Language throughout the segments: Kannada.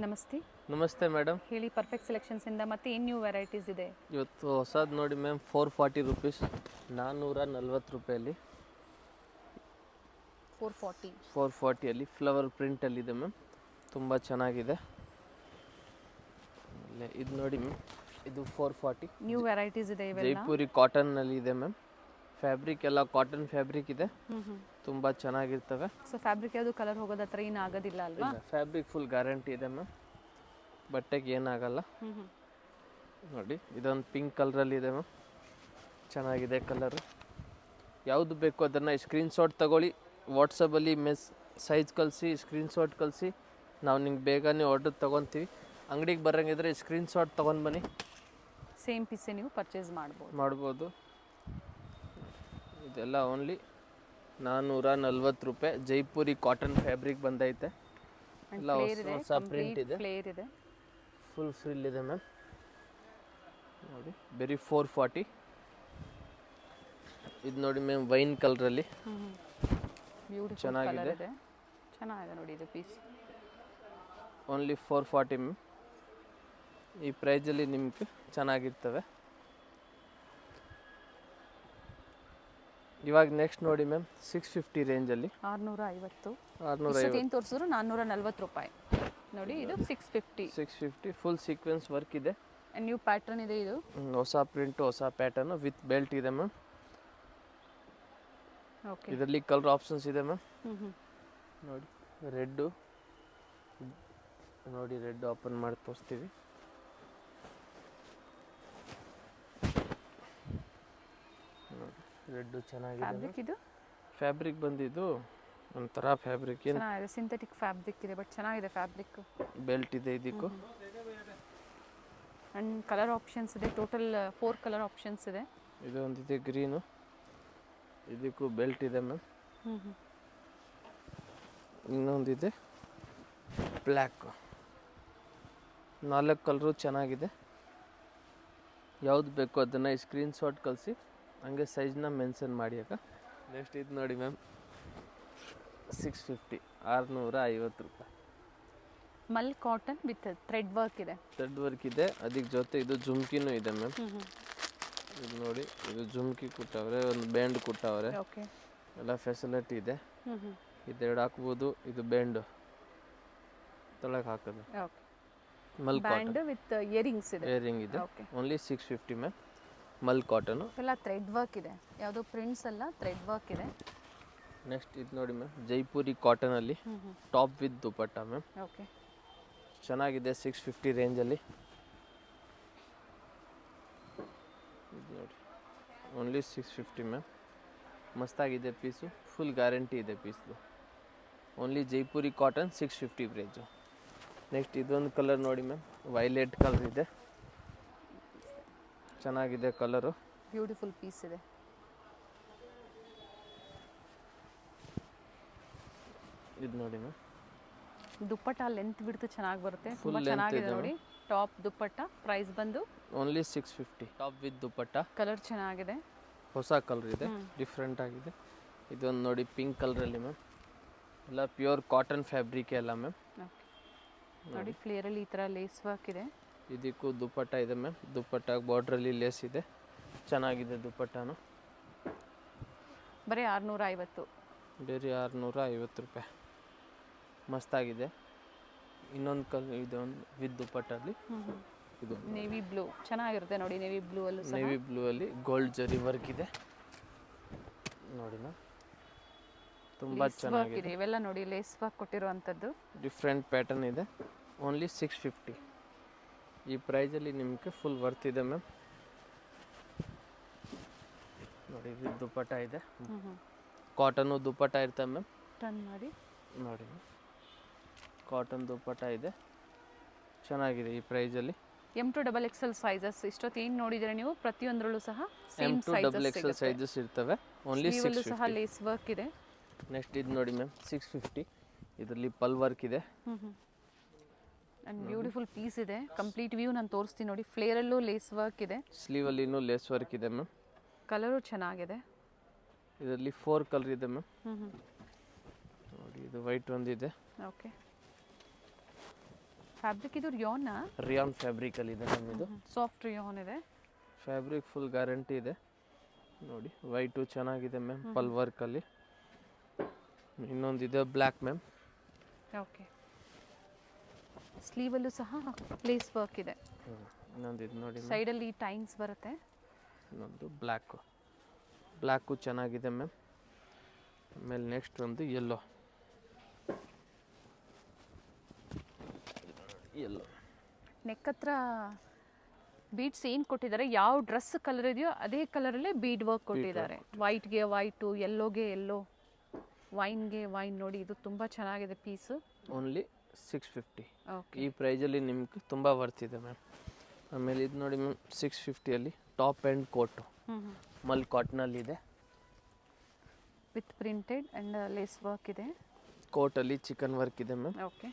ನಮಸ್ತೆ. ನಮಸ್ತೆ ಮೇಡಮ್. ಹೇಳಿ, ಪರ್ಫೆಕ್ಟ್ ಸೆಲೆಕ್ಷನ್ಸಿಂದ ಮತ್ತೆ ಏನು ನ್ಯೂ ವೆರೈಟೀಸ್ ಇದೆ? ಇವತ್ತು ಹೊಸದು ನೋಡಿ ಮ್ಯಾಮ್, 440 ರುಪೀಸ್, 440 ರೂಪಾಯಲ್ಲಿ 440. 440ಅಲ್ಲಿ ಫ್ಲವರ್ ಪ್ರಿಂಟಲ್ಲಿದೆ ಮ್ಯಾಮ್, ತುಂಬ ಚೆನ್ನಾಗಿದೆ. ಇದು ನೋಡಿ ಮ್ಯಾಮ್, ಇದು 440 ನ್ಯೂ ವೆರೈಟೀಸ್ ಇದೆ ಇವೆಲ್ಲ. ಜೈಪುರಿ ಕಾಟನ್ನಲ್ಲಿ ಇದೆ ಮ್ಯಾಮ್. ಫ್ಯಾಬ್ರಿಕ್ ಎಲ್ಲ ಕಾಟನ್ ಫ್ಯಾಬ್ರಿಕ್ ಇದೆ, ತುಂಬ ಚೆನ್ನಾಗಿರ್ತವೆ. ಸೊ ಫ್ಯಾಬ್ರಿಕ್ ಯಾವುದು ಕಲರ್ ಹೋಗೋದು ಹತ್ರ ಏನು ಆಗೋದಿಲ್ಲ ಅಲ್ವಾ? ಫ್ಯಾಬ್ರಿಕ್ ಫುಲ್ ಗ್ಯಾರಂಟಿ ಇದೆ ಮ್ಯಾಮ್, ಬಟ್ಟೆಗೆ ಏನಾಗಲ್ಲ. ನೋಡಿ, ಇದೊಂದು ಪಿಂಕ್ ಕಲರಲ್ಲಿದೆ ಮ್ಯಾಮ್, ಚೆನ್ನಾಗಿದೆ ಕಲರು. ಯಾವುದು ಬೇಕು ಅದನ್ನು ಸ್ಕ್ರೀನ್ಶಾಟ್ ತಗೊಳ್ಳಿ, ವಾಟ್ಸಪ್ಪಲ್ಲಿ ಸೈಜ್ ಕಳಿಸಿ, ಸ್ಕ್ರೀನ್ಶಾಟ್ ಕಳಿಸಿ, ನಾವು ನಿಮ್ಗೆ ಬೇಗನೆ ಆರ್ಡರ್ ತೊಗೊತೀವಿ. ಅಂಗಡಿಗೆ ಬರೋಂಗಿದ್ರೆ ಸ್ಕ್ರೀನ್ಶಾಟ್ ತೊಗೊಂಡು ಬನ್ನಿ, ಸೇಮ್ ಪೀಸೇ ನೀವು ಪರ್ಚೇಸ್ ಮಾಡ್ಬೋದು. ಇದೆಲ್ಲ ಓನ್ಲಿ 440 ರೂಪಾಯಿ. ಜೈಪುರಿ ಕಾಟನ್ ಫ್ಯಾಬ್ರಿಕ್ ಬಂದೈತೆ, ಎಲ್ಲ ಹೊಸ ಪ್ರಿಂಟ್ ಇದೆ, ಫುಲ್ ಫ್ರಿಲ್ ಇದೆ ಮ್ಯಾಮ್. ನೋಡಿ, ಬರೀ 440. ಇದು ನೋಡಿ ಮ್ಯಾಮ್, ವೈನ್ ಕಲರಲ್ಲಿ ಚೆನ್ನಾಗಿದೆ ನೋಡಿ ಇದು ಪೀಸ್. Only 440 ma'am. ಈ ಪ್ರೈಸಲ್ಲಿ ನಿಮ್ಗೆ ಚೆನ್ನಾಗಿರ್ತವೆ. ಇವಾಗ ನೆಕ್ಸ್ಟ್ ನೋಡಿ ಮ್ಯಾಮ್, 650 ರೇಂಜಲ್ಲಿ 650 ಏನು ತೋರಿಸಿದ್ರು 440 ರೂಪಾಯಿ. ನೋಡಿ, ಇದು 650 ಫುಲ್ ಸೀಕ್ವೆನ್ಸ್ ವರ್ಕ್ ಇದೆ. ನ್ಯೂ ಪ್ಯಾಟರ್ನ್ ಇದೆ. ಇದು ಹೊಸ ಪ್ರಿಂಟು, ಹೊಸ ಪ್ಯಾಟರ್ನು ವಿತ್ ಬೆಲ್ಟ್ ಇದೆ ಮ್ಯಾಮ್. ಓಕೆ, ಇದರಲ್ಲಿ ಕಲರ್ ಆಪ್ಷನ್ಸ್ ಇದೆ ಮ್ಯಾಮ್. ನೋಡಿ, ರೆಡ್ಡು ನೋಡಿ, ರೆಡ್ ಓಪನ್ ಮಾಡಿ ತೋರಿಸ್ತೀವಿ. ನೋಡಿ, ರೆಡ್ಡು ಚೆನ್ನಾಗಿದೆ. ಫ್ಯಾಬ್ರಿಕ್ ಇದು ಫ್ಯಾಬ್ರಿಕ್ ಬಂದಿದ್ದು ಒಂಥರ ಫ್ಯಾಬ್ರಿಕ್, ಏನು ಚೆನ್ನಾಗಿದೆ, ಸಿಂಥೆಟಿಕ್ ಫ್ಯಾಬ್ರಿಕ್ ಇದೆ, ಬಟ್ ಚೆನ್ನಾಗಿದೆ ಫ್ಯಾಬ್ರಿಕ್. ಬೆಲ್ಟ್ ಇದೆ ಇದಕ್ಕೂ. ಆ್ಯಂಡ್ ಕಲರ್ ಆಪ್ಷನ್ಸ್ ಇದೆ, ಟೋಟಲ್ 4 ಕಲರ್ ಆಪ್ಷನ್ಸ್ ಇದೆ. ಇದು ಒಂದಿದೆ ಗ್ರೀನು, ಇದಕ್ಕೂ ಬೆಲ್ಟ್ ಇದೆ ಮ್ಯಾಮ್. ಇನ್ನೊಂದಿದೆ ಬ್ಲ್ಯಾಕ್. 4 ಕಲರು ಚೆನ್ನಾಗಿದೆ. ಯಾವ್ದು ಬೇಕು ಅದನ್ನು ಸ್ಕ್ರೀನ್ಶಾಟ್ ಕಳಿಸಿ, ಹಂಗೆ ಸೈಜ್ನ ಮೆನ್ಷನ್ ಮಾಡಿ ಅಕ್ಕ. ನೆಕ್ಸ್ಟ್ ಇದು ನೋಡಿ ಮ್ಯಾಮ್, 650, 650 ರೂಪಾಯಿ. ಮಲ್ ಕಾಟನ್ ವಿತ್ ಥ್ರೆಡ್ ವರ್ಕ್ ಇದೆ. ಅದಕ್ಕೆ ಜೊತೆ ಇದು ಜುಮ್ಕಿನೂ ಇದೆ ಮ್ಯಾಮ್. ಇದು ನೋಡಿ, ಇದು ಜುಮ್ಕಿ ಕೊಟ್ಟವ್ರೆ, ಒಂದು ಬ್ಯಾಂಡ್ ಕೊಟ್ಟವ್ರೆ, ಎಲ್ಲ ಫೆಸಿಲಿಟಿ ಇದೆ. ಇದೆರಡು ಹಾಕ್ಬೋದು. ಇದು ಬ್ಯಾಂಡು ತೊಳಗೆ ಹಾಕೋದು, ಮಲ್ ಕಾಟನ್ ವಿತ್ ಇಯರಿಂಗ್ಸ್ ಇದೆ. Only 650 ma'am. ಮಲ್ ಕಾಟನು ಎಲ್ಲ ಥ್ರೆಡ್ ವರ್ಕ್ ಇದೆ, ಯಾವುದೋ ಪ್ರಿಂಟ್ಸ್ ಅಲ್ಲ, ಥ್ರೆಡ್ ವರ್ಕ್ ಇದೆ. ನೆಕ್ಸ್ಟ್ ಇದು ನೋಡಿ ಮ್ಯಾಮ್, ಜೈಪುರಿ ಕಾಟನಲ್ಲಿ top with dupatta ma'am. Okay, ಚೆನ್ನಾಗಿದೆ. 650 ರೇಂಜಲ್ಲಿ ಇದು ನೋಡಿ, ಓನ್ಲಿ 650 ಮ್ಯಾಮ್. ಮಸ್ತಾಗಿದೆ ಪೀಸು, ಫುಲ್ ಗ್ಯಾರಂಟಿ ಇದೆ ಪೀಸ್ದು. Only Jaipuri cotton 650 range. Next ಇದೊಂದು ಕಲರ್ ನೋಡಿ ಮ್ಯಾಮ್, ವೈಲೆಟ್ ಕಲರ್ ಇದೆ, ಚೆನ್ನಾಗಿದೆ ಕಲರು, ಬ್ಯೂಟಿಫುಲ್ ಪೀಸ್ ಇದೆ. ಇದು ನೋಡಿ ಮ್ಯಾಮ್, ದುಪ್ಪಟ್ಟ ಲೆಂತ್ ಬಿಡ್ತು ಚೆನ್ನಾಗಿ ಬರುತ್ತೆ, ತುಂಬ ಚೆನ್ನಾಗಿದೆ ನೋಡಿ. ಟಾಪ್ ದುಪ್ಪಟ್ಟ ಪ್ರೈಸ್ ಬಂದು only 650. Top with dupatta, colour ಚೆನ್ನಾಗಿದೆ, ಹೊಸ ಕಲರ್ ಇದೆ, ಡಿಫ್ರೆಂಟ್ ಆಗಿದೆ. ಇದೊಂದು ನೋಡಿ, ಪಿಂಕ್ ಕಲರಲ್ಲಿ ಮ್ಯಾಮ್, ಎಲ್ಲ ಪ್ಯೂರ್ ಕಾಟನ್ ಫ್ಯಾಬ್ರಿಕ್ ಎಲ್ಲ ಮ್ಯಾಮ್. ನೋಡಿ, ಫ್ಲೇರಲ್ಲಿ ಈ ಥರ ಲೇಸ್ ವರ್ಕ್ ಇದೆ. ಇದಕ್ಕೂ ದುಪ್ಪಟ್ಟ ಇದೆ ಮ್ಯಾಮ್. ದುಪ್ಪಟ್ಟ ಬಾರ್ಡ್ರಲ್ಲಿ ಲೇಸ್ ಇದೆ, ಚೆನ್ನಾಗಿದೆ ದುಪ್ಪಟ್ಟನು. ಬರೀ 650. ಬೇರೆ 650 ರೂಪಾಯಿ. ಮಸ್ತಾಗಿದೆ. ಇನ್ನೊಂದು ಕಲರ್ ಇದೊಂದು ವಿತ್ ದುಪ್ಪಟ್ಟಲ್ಲಿ, ಇದು ನೇವಿ ಬ್ಲೂ ಚೆನ್ನಾಗಿರುತ್ತೆ ನೋಡಿ. ನೇವಿ ಬ್ಲೂ ಅಲ್ಲಿ ಗೋಲ್ಡ್ ಜರಿ ವರ್ಕ್ ಇದೆ ನೋಡಿ ಮ್ಯಾಮ್, ತುಂಬ ಚೆನ್ನಾಗಿದೆ. ಇವೆಲ್ಲ ನೋಡಿ, ಲೇಸ್ ವರ್ಕ್ ಕೊಟ್ಟಿರುವಂಥದ್ದು, ಡಿಫ್ರೆಂಟ್ ಪ್ಯಾಟರ್ನ್ ಇದೆ. ಓನ್ಲಿ 650. ಈ ಪ್ರೈಸಲ್ಲಿ ನಿಮಗೆ ಫುಲ್ ವರ್ತ್ ಇದೆ ಮ್ಯಾಮ್. ನೋಡಿ, ವಿತ್ ದುಪ್ಪಟ್ಟ ಇದೆ, ಕಾಟನ್ನು ದುಪ್ಪಟ್ಟ ಇರ್ತವೆ ಮ್ಯಾಮ್. ಟರ್ನ್ ಮಾಡಿ ನೋಡಿ, ಕಾಟನ್ ದುಪ್ಪಟ್ಟ ಇದೆ, ಚೆನ್ನಾಗಿದೆ ಈ ಪ್ರೈಸಲ್ಲಿ. M to XXL ಸೈಜಸ್ ಇಷ್ಟೊತ್ತು ಏನು ನೋಡಿದ್ರೆ ನೀವು, ಪ್ರತಿಯೊಂದರಲ್ಲೂ ಸಹ M to XXL ಸೈಜಸ್ ಇರ್ತವೆ. ಓನ್ಲಿ 650 ಸಹ ಲೇಸ್ ವರ್ಕ್ ಇದೆ. ನೆಕ್ಸ್ಟ್ ಇದು ನೋಡಿ ಮ್ಯಾಮ್, 650. ಇದರಲ್ಲಿ ಪಲ್ ವರ್ಕ್ ಇದೆ, ಆ್ಯಂಡ್ ಬ್ಯೂಟಿಫುಲ್ ಪೀಸ್ ಇದೆ. ಕಂಪ್ಲೀಟ್ ವ್ಯೂ ನಾನು ತೋರಿಸ್ತೀನಿ ನೋಡಿ. ಫ್ಲೇರಲ್ಲೂ ಲೇಸ್ ವರ್ಕ್ ಇದೆ, ಸ್ಲೀವಲ್ಲಿನೂ ಲೇಸ್ ವರ್ಕ್ ಇದೆ ಮ್ಯಾಮ್. ಕಲರು ಚೆನ್ನಾಗಿದೆ. ಇದರಲ್ಲಿ 4 ಕಲರ್ ಇದೆ ಮ್ಯಾಮ್. ನೋಡಿ, ಇದು ವೈಟ್ ಒಂದಿದೆ, ಓಕೆ, ಫ್ಯಾಬ್ರಿಕ್ ಇದು ರಿಯಾನಾ? ರಿಯಾನ್ ಫ್ಯಾಬ್ರಿಕಲ್ಲಿ ಇದೆ ಮ್ಯಾಮ್ ಇದು. ಸಾಫ್ಟ್ ರಿಯಾನ್ ಇದೆ. ಫ್ಯಾಬ್ರಿಕ್ ಫುಲ್ ಗ್ಯಾರಂಟಿ ಇದೆ ನೋಡಿ. ವೈಟು ಚೆನ್ನಾಗಿದೆ ಮ್ಯಾಮ್ ಪಲ್ ವರ್ಕಲ್ಲಿ. ಇನ್ನೊಂದಿದೆ ಬ್ಲ್ಯಾಕ್ ಮ್ಯಾಮ್. ಓಕೆ. ಸ್ಲೀವಲ್ಲೂ ಸಹ ಲೇಸ್ ವರ್ಕ್ ಇದೆ. ಇನ್ನೊಂದು ಇದು ನೋಡಿ ಸೈಡಲ್ಲಿ ಟೈನ್ಸ್ ಬರುತ್ತೆ. ಇನ್ನೊಂದು ಬ್ಲ್ಯಾಕು ಚೆನ್ನಾಗಿದೆ ಮ್ಯಾಮ್. ಆಮೇಲೆ ನೆಕ್ಸ್ಟ್ ಒಂದು ಯೆಲ್ಲೋ ನೆಕ್ ಹತ್ರ ಬೀಡ್ಸ್ ಏನು ಕೊಟ್ಟಿದ್ದಾರೆ, ಯಾವ ಡ್ರೆಸ್ ಕಲರ್ ಇದೆಯೋ ಅದೇ ಕಲರಲ್ಲೇ ಬೀಡ್ ವರ್ಕ್ ಕೊಟ್ಟಿದ್ದಾರೆ. ವೈಟ್ಗೆ ವೈಟು, ಯೆಲ್ಲೋಗೆ ಯೆಲ್ಲೋ, ವೈನ್ಗೆ ವೈನ್. ನೋಡಿ ಇದು ತುಂಬ ಚೆನ್ನಾಗಿದೆ ಪೀಸು. ಓನ್ಲಿ 650. ಓಕೆ. ಈ ಪ್ರೈಸಲ್ಲಿ ನಿಮ್ಗೆ ತುಂಬ ವರ್ತಿದೆ ಮ್ಯಾಮ್. ಆಮೇಲೆ ಇದು ನೋಡಿ ಮ್ಯಾಮ್ 650ಅಲ್ಲಿ ಟಾಪ್ ಆ್ಯಂಡ್ ಕೋಟು ಮಲ್ ಕಾಟನಲ್ಲಿದೆ. With printed and lace work ಇದೆ. ಕೋಟಲ್ಲಿ ಚಿಕನ್ ವರ್ಕ್ ಇದೆ ಮ್ಯಾಮ್. ಓಕೆ.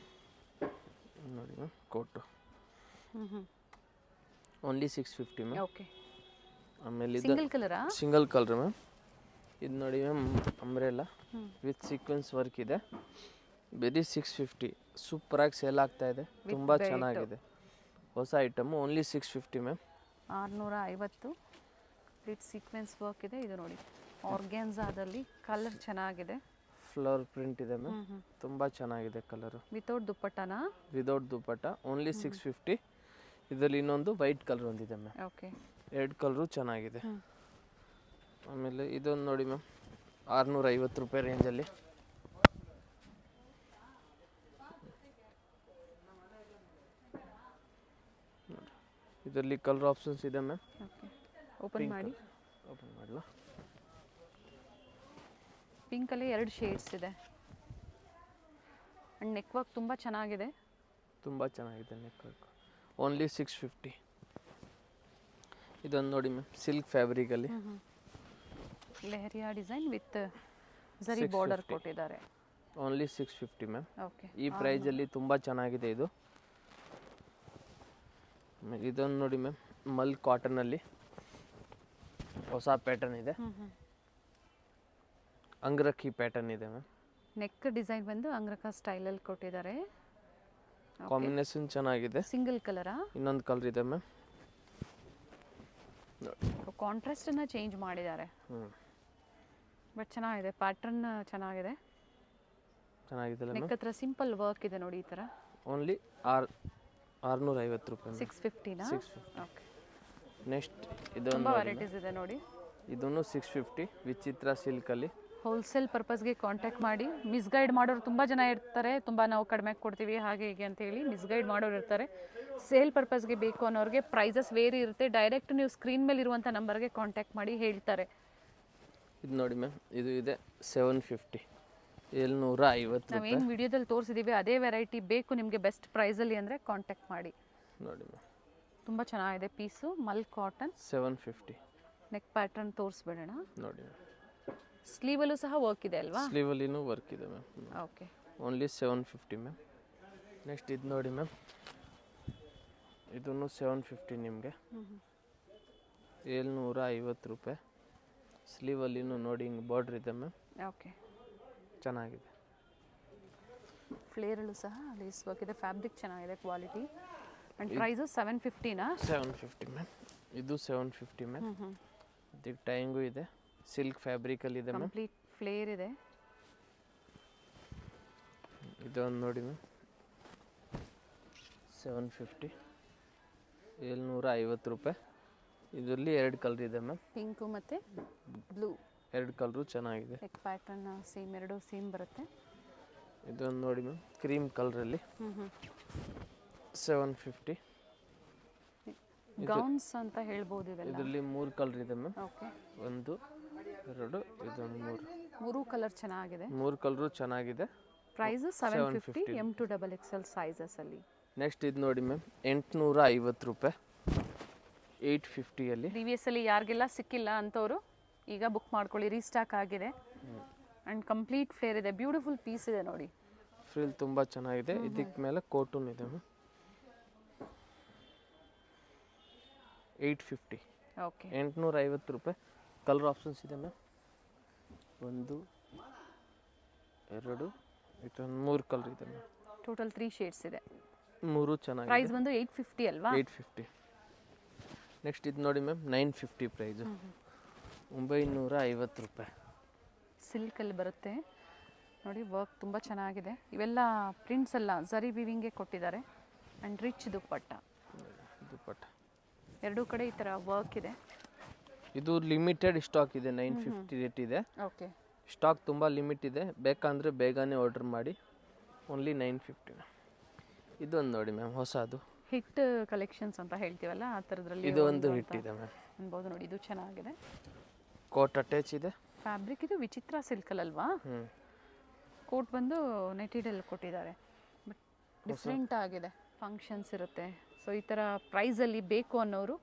ನೋಡಿ ma'am coat only 650 ma'am. Okay. ಆಮೇಲೆ ಇದು ಸಿಂಗಲ್ ಕಲರಾ? Single colour ma'am. ಇದು ನೋಡಿ ma'am umbrella with sequence work ಇದೆ. ಬರೀ 650. ಸೂಪರಾಗಿ ಸೇಲ್ ಆಗ್ತಾ ಇದೆ, ತುಂಬ ಚೆನ್ನಾಗಿದೆ. ಹೊಸ item only 650 ma'am. 650 with sequence work ಇದೆ. ಇದು ನೋಡಿ ಆರ್ಗ್ಯಾನ್ಸಾದಲ್ಲಿ ಕಲರ್ ಚೆನ್ನಾಗಿದೆ. ಫ್ಲವರ್ ಪ್ರಿಂಟ್ ಇದೆ ಮ್ಯಾಮ್. ತುಂಬ ಚೆನ್ನಾಗಿದೆ ಕಲರು. ವಿತೌಟ್ ದುಪ್ಪಟ್ಟನಾ? ವಿದೌಟ್ ದುಪ್ಪಟ್ಟ ಓನ್ಲಿ 650. ಇದರಲ್ಲಿ ಇನ್ನೊಂದು ವೈಟ್ ಕಲರ್ ಒಂದಿದೆ ಮ್ಯಾಮ್. ಓಕೆ. 2 ಕಲರು ಚೆನ್ನಾಗಿದೆ. ಆಮೇಲೆ ಇದೊಂದು ನೋಡಿ ಮ್ಯಾಮ್ 650 ರೂಪಾಯಿ ರೇಂಜಲ್ಲಿ. ಇದರಲ್ಲಿ ಕಲರ್ ಆಪ್ಷನ್ಸ್ ಇದೆ ಮ್ಯಾಮ್. ಓಕೆ. ಓಪನ್ ಮಾಡಿ. ಓಪನ್ ಮಾಡಲ. ಪಿಂಕಲ್ಲಿ 2 ಶೇಡ್ಸ್ ಇದೆ. ಆ್ಯಂಡ್ ನೆಕ್ ವರ್ಕ್ ತುಂಬ ಚೆನ್ನಾಗಿದೆ. ತುಂಬ ಚೆನ್ನಾಗಿದೆ ನೆಕ್ ವರ್ಕ್. ಓನ್ಲಿ 650. ಇದೊಂದು ನೋಡಿ ಮ್ಯಾಮ್ ಸಿಲ್ಕ್ ಫ್ಯಾಬ್ರಿಕಲ್ಲಿ leheriya design with zari border ಕೊಟ್ಟಿದ್ದಾರೆ. Only 650 ma'am. ಓಕೆ. ಈ ಪ್ರೈಸಲ್ಲಿ ತುಂಬ ಚೆನ್ನಾಗಿದೆ ಇದು. ಇದೊಂದು ನೋಡಿ ಮ್ಯಾಮ್ ಮಲ್ ಕಾಟನಲ್ಲಿ ಹೊಸ ಪ್ಯಾಟರ್ನ್ ಇದೆ. ಅಂಗ್ರಕ್ಕಿ ಪ್ಯಾಟರ್ನ್ ಇದೆ ಮ್ಯಾಮ್. ನೆಕ್ ಡಿಸೈನ್ ಬಂದು ಅಂಗ್ರಕ ಸ್ಟೈಲಲ್ಲಿ ಕೊಟ್ಟಿದ್ದಾರೆ. ಕಾಂಬಿನೇಷನ್ ಚೆನ್ನಾಗಿದೆ. ಸಿಂಗಲ್ ಕಲರಾ? ಇನ್ನೊಂದು ಕಲರ್ ಇದೆ ಮ್ಯಾಮ್. ಕಾಂಟ್ರಾಸ್ಟನ್ನು ಚೇಂಜ್ ಮಾಡಿದ್ದಾರೆ. ಬಟ್ ಚೆನ್ನಾಗಿದೆ, ಪ್ಯಾಟರ್ನ್ ಚೆನ್ನಾಗಿದೆ. ಚೆನ್ನಾಗಿದೆ ನೆಕ್ ಹತ್ರ ಸಿಂಪಲ್ ವರ್ಕ್ ಇದೆ ನೋಡಿ ಈ ಥರ. ಓನ್ಲಿ 650 ರೂಪಾಯಿ. 650ನಾ? ಓಕೆ. ನೆಕ್ಸ್ಟ್ ಇದೊಂದು ತುಂಬ ವೆರೈಟೀಸ್ ಇದೆ ನೋಡಿ. ಇದನ್ನು 650 ವಿಚಿತ್ರ ಸಿಲ್ಕಲ್ಲಿ. ಹೋಲ್ಸೇಲ್ ಪರ್ಪಸ್ಗೆ ಕಾಂಟ್ಯಾಕ್ಟ್ ಮಾಡಿ. ಮಿಸ್ಗೈಡ್ ಮಾಡೋರು ತುಂಬ ಜನ ಇರ್ತಾರೆ. ತುಂಬ ನಾವು ಕಡಿಮೆ ಕೊಡ್ತೀವಿ ಹಾಗೆ ಹೀಗೆ ಅಂತೇಳಿ ಮಿಸ್ಗೈಡ್ ಮಾಡೋರು ಇರ್ತಾರೆ. ಸೇಲ್ ಪರ್ಪಸ್ಗೆ ಬೇಕು ಅನ್ನೋರಿಗೆ ಪ್ರೈಸಸ್ ವೇರಿ ಇರುತ್ತೆ. ಡೈರೆಕ್ಟ್ ನೀವು ಸ್ಕ್ರೀನ್ ಮೇಲೆ ಇರುವಂಥ ನಂಬರ್ಗೆ ಕಾಂಟ್ಯಾಕ್ಟ್ ಮಾಡಿ ಹೇಳ್ತಾರೆ. ಇದು ನೋಡಿ ಮ್ಯಾಮ್ ಇದು ಇದೆ 750. 750 ನಾವೇನು ವಿಡಿಯೋದಲ್ಲಿ ತೋರಿಸಿದ್ದೀವಿ ಅದೇ ವೆರೈಟಿ ಬೇಕು ನಿಮಗೆ ಬೆಸ್ಟ್ ಪ್ರೈಸಲ್ಲಿ ಅಂದರೆ ಕಾಂಟ್ಯಾಕ್ಟ್ ಮಾಡಿ. ನೋಡಿ ಮ್ಯಾಮ್ ತುಂಬ ಚೆನ್ನಾಗಿದೆ ಪೀಸು. ಮಲ್ ಕಾಟನ್. 750. Neck pattern ತೋರಿಸ್ಬಿಡೋಣ. ನೋಡಿ ಮ್ಯಾಮ್ ಸ್ಲೀವಲ್ಲೂ ಸಹ ವರ್ಕ್ ಇದೆ ಅಲ್ವಾ? ಸ್ಲೀವಲ್ಲಿನೂ ವರ್ಕ್ ಇದೆ ma'am. Okay. Only 750 ma'am. Next ಇದು ನೋಡಿ ಮ್ಯಾಮ್ ಇದನ್ನು 750 ನಿಮಗೆ. 750 ರೂಪಾಯಿ. ಸ್ಲೀವಲ್ಲಿನೂ ನೋಡಿ ಹಿಂಗೆ ಬಾರ್ಡ್ರ್ ಇದೆ ಮ್ಯಾಮ್. ಓಕೆ. ಚೆನ್ನಾಗಿದೆ. ಫ್ಲೇರಲ್ಲೂ ಸಹ ಲೇಸ್ ವರ್ಕ್ ಇದೆ. ಫ್ಯಾಬ್ರಿಕ್ ಚೆನ್ನಾಗಿದೆ, ಕ್ವಾಲಿಟಿ. ಆ್ಯಂಡ್ ಪ್ರೈಸು 750ನಾ? 750 ಮ್ಯಾಮ್. ಇದು 750 ಮ್ಯಾಮ್. ಇದಕ್ಕೆ ಟೈಂಗು ಇದೆ. ಸಿಲ್ಕ್ ಫ್ಯಾಬ್ರಿಕಲ್ಲಿ ಇದೆ ಮ್ಯಾಮ್. ಕಂಪ್ಲೀಟ್ ಫ್ಲೇರ್ ಇದೆ. ಇದೊಂದು ನೋಡಿ ಮ್ಯಾಮ್ 750. 750 ರೂಪಾಯಿ. ಇದರಲ್ಲಿ 2 ಕಲರ್ ಇದೆ ಮ್ಯಾಮ್. ಪಿಂಕು ಮತ್ತು ಬ್ಲೂ. 2 ಕಲರು ಚೆನ್ನಾಗಿದೆ. ನೆಕ್ ಪ್ಯಾಟರ್ನ್ ಸೇಮ್, 2 ಸೇಮ್ ಬರುತ್ತೆ. ಇದೊಂದು ನೋಡಿ ಮ್ಯಾಮ್ ಕ್ರೀಮ್ ಕಲರಲ್ಲಿ 750. ಗೌನ್ಸ್ ಅಂತ ಹೇಳ್ಬೋದು ಇವೆಲ್ಲ. ಇದರಲ್ಲಿ 3 ಕಲರ್ ಇದೆ ಮ್ಯಾಮ್. ಓಕೆ. 1 2 ಇದೊಂದು 3 ಕಲರ್ ಚೆನ್ನಾಗಿದೆ. 3 ಕಲರು ಚೆನ್ನಾಗಿದೆ. ಪ್ರೈಸು 750 M to XXL ಸೈಜಸಲ್ಲಿ. ನೆಕ್ಸ್ಟ್ ಇದು ನೋಡಿ ಮ್ಯಾಮ್ 850 ರೂಪಾಯಿ. 850ಅಲ್ಲಿ. ಪ್ರೀವಿಯಸ್ಸಲ್ಲಿ ಯಾರಿಗೆಲ್ಲ ಸಿಕ್ಕಿಲ್ಲ ಅಂಥವ್ರು ಈಗ ಬುಕ್ ಮಾಡ್ಕೊಳ್ಳಿ, ರೀಸ್ಟಾಕ್ ಆಗಿದೆ. ಆ್ಯಂಡ್ ಕಂಪ್ಲೀಟ್ ಫ್ಲೇರ್ ಇದೆ. ಬ್ಯೂಟಿಫುಲ್ ಪೀಸ್ ಇದೆ ನೋಡಿ. ಫ್ರಿಲ್ ತುಂಬ ಚೆನ್ನಾಗಿದೆ. ಇದಕ್ಕೆ ಮೇಲೆ ಕೋಟೂನ್ ಇದೆ ಮ್ಯಾಮ್. 850. ಓಕೆ. 850 ರೂಪಾಯಿ. ಕಲರ್ ಆಪ್ಷನ್ಸ್ ಇದೆ ಮ್ಯಾಮ್. 1 2 ಇದೊಂದು 3 ಕಲರ್ ಇದೆ ಮ್ಯಾಮ್. ಟೋಟಲ್ 3 ಶೇಡ್ಸ್ ಇದೆ. ಮೂರು ಚೆನ್ನಾಗಿದೆ. ಪ್ರೈಸ್ ಬಂದು 850 ಅಲ್ವಾ? 850. ನೆಕ್ಸ್ಟ್ ಇದು ನೋಡಿ ಮ್ಯಾಮ್ 950 ಪ್ರೈಸು, 950 ರೂಪಾಯಿ. ಸಿಲ್ಕಲ್ಲಿ ಬರುತ್ತೆ ನೋಡಿ, ವರ್ಕ್ ತುಂಬ ಚೆನ್ನಾಗಿದೆ. ಇವೆಲ್ಲ ಪ್ರಿಂಟ್ಸ್ ಎಲ್ಲ ಝರಿ ವಿವಿಂಗ್ಗೆ ಕೊಟ್ಟಿದ್ದಾರೆ. ಆ್ಯಂಡ್ ರಿಚ್ ದುಪ್ಪಟ್ಟ, ದುಪ್ಪಟ್ಟ ಎರಡೂ ಕಡೆ ಈ ಥರ ವರ್ಕ್ ಇದೆ. ಇದು ಲಿಮಿಟೆಡ್ ಸ್ಟಾಕ್ ಇದೆ, 950 ರೇಟ್ ಇದೆ. ಓಕೆ, ಸ್ಟಾಕ್ ತುಂಬ ಲಿಮಿಟ್ ಇದೆ, ಬೇಕಂದರೆ ಬೇಗನೆ ಆರ್ಡರ್ ಮಾಡಿ. ಓನ್ಲಿ 950. ಇದೊಂದು ನೋಡಿ ಮ್ಯಾಮ್ ಹೊಸದು, ಹಿಟ್ ಕಲೆಕ್ಷನ್ಸ್ ಅಂತ ಹೇಳ್ತೀವಲ್ಲ ಆ ಥರದ್ರಲ್ಲಿ ಇದು ಒಂದು ಹಿಟ್ ಇದೆ ಮ್ಯಾಮ್. ಅನ್ಬೋದು ನೋಡಿ, ಇದು ಚೆನ್ನಾಗಿದೆ. ಕೋಟ್ ಅಟ್ಯಾಚ್ ಇದೆ. ಫ್ಯಾಬ್ರಿಕ್ ಇದು ವಿಚಿತ್ರ ಸಿಲ್ಕಲ್ಲಲ್ವಾ? ಕೋಟ್ ಬಂದು ನೆಟಿಡಲ್ಲಿ ಕೊಟ್ಟಿದ್ದಾರೆ, ಬಟ್ ಡಿಫ್ರೆಂಟ್ ಆಗಿದೆ. ಫಂಕ್ಷನ್ಸ್ ಇರುತ್ತೆ, ಸೊ ಈ ಥರ ಪ್ರೈಸಲ್ಲಿ ಬೇಕು ಅನ್ನೋರು